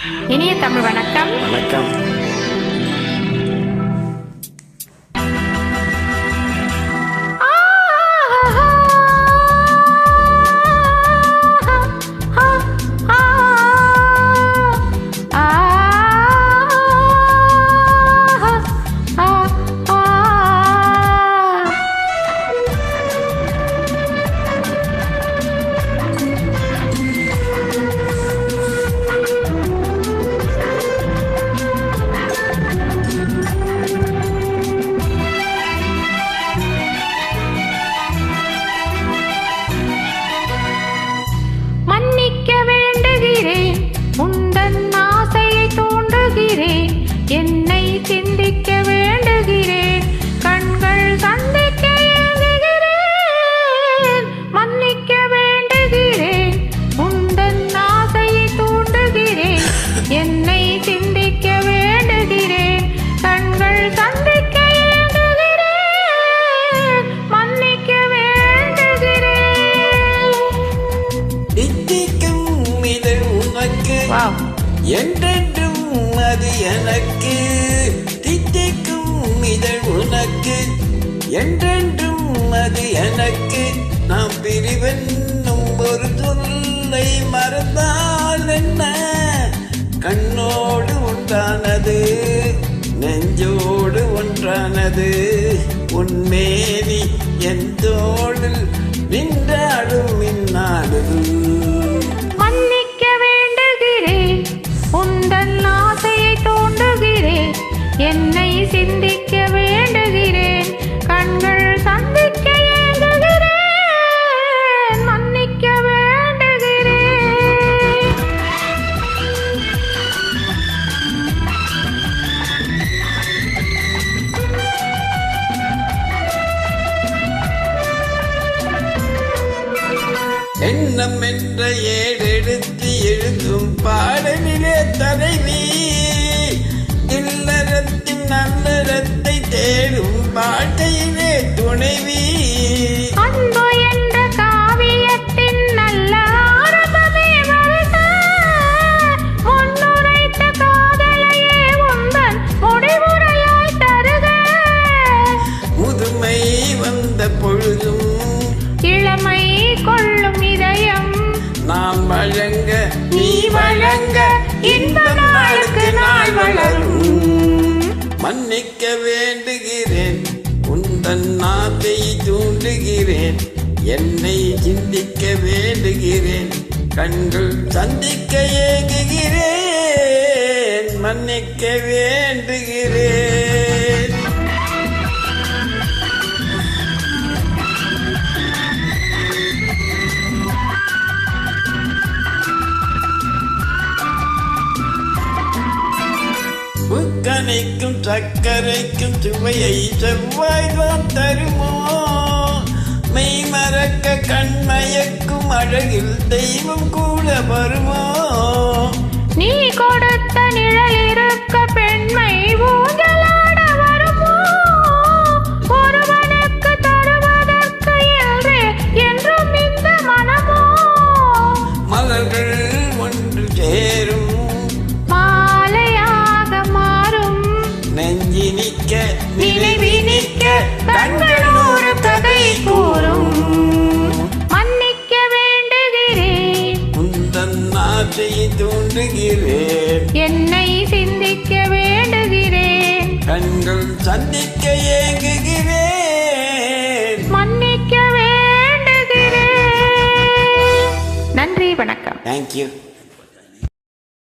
இனிய தமிழ் வணக்கம். வணக்கம். என்னை சிந்திக்க வேண்டுகிறேன், கண்கள் சந்திக்க ஏங்குகிறேன். மன்னிக்க வேண்டுகிறேன், உந்தன் ஆசையை தூண்டுகிறேன். என்னை சிந்திக்க வேண்டுகிறேன், கண்கள் சந்திக்க ஏங்குகிறேன். மன்னிக்க வேண்டுகிறேன். தித்திக்கும் இது உனக்கு என்றென்றும் அது எனக்கு, தித்திக்கும் இதழ் உனக்கு என்றென்றும் அது எனக்கு. நாம் பிரிவென்னும் ஒரு சொல்லை மறந்தால் என்ன, கண்ணோடு ஒன்றானது நெஞ்சோடு ஒன்றானது. உன்மேனி என் தோளில் நின்றாடும் இந்நாடு. உந்தன் ஆசையை தூண்டுகிறேன், என்னை சிந்திக்க வேண்டுகிறேன், கண்கள் சந்திக்க ஏங்குகிறேன். மன்னிக்க வேண்டுகிறேன். எண்ணம் என்ற ஏடெடுத்து எழுதும் பாடலிலே தலைவி, இல்லறத்தின் நல்லறத்தை தேடும் வாழ்க்கையிலே துணைவி. அன்பு என்ற காவியத்தின் நல்ல ஆரம்பமே வருக, முன்னுரைத்த காதலையே உந்தன் முடிவுரையாய் தருக. முதுமை வந்த பொழுதும் இளமை கொள்ளும் இதயம் நாம் வழங்க நீ வழங்க, இன்பம் நாளுக்கு நாள் வளரும். மன்னிக்க வேண்டுகிறேன், உந்தன் ஆசை தூண்டுகிறேன். என்னை சிந்திக்க வேண்டுகிறேன், கண்கள் சந்திக்க ஏங்குகிறேன். மன்னிக்க வேண்டுகிறேன். புக்கனைக்கும் சர்க்கரைக்கும் சுவையை செவ்வாய்தான் தருமோ, மெய் மறக்க கண்மயக்கும் அழகில் தெய்வம் கூட வருமோ. நீ கொடுத்த நிழல் இருக்க பெண்மை ஊஞ்சலாட வருமோ, ஒருவனுக்கு தருவதற்கு என்றும் இந்த மனமோ. மலர்கள் ஒன்று சேரும் நெஞ்சினிக்க நினைவினிக்க கண்கள் ஒரு கதை கூறும். மன்னிக்க வேண்டுகிறேன், உந்தன் ஆசையை தூண்டுகிறேன். என்னை சிந்திக்க வேண்டுகிறேன், கண்கள் சந்திக்க ஏங்குகிறேன். மன்னிக்க வேண்டுகிறேன். நன்றி, வணக்கம். தேங்க்யூ.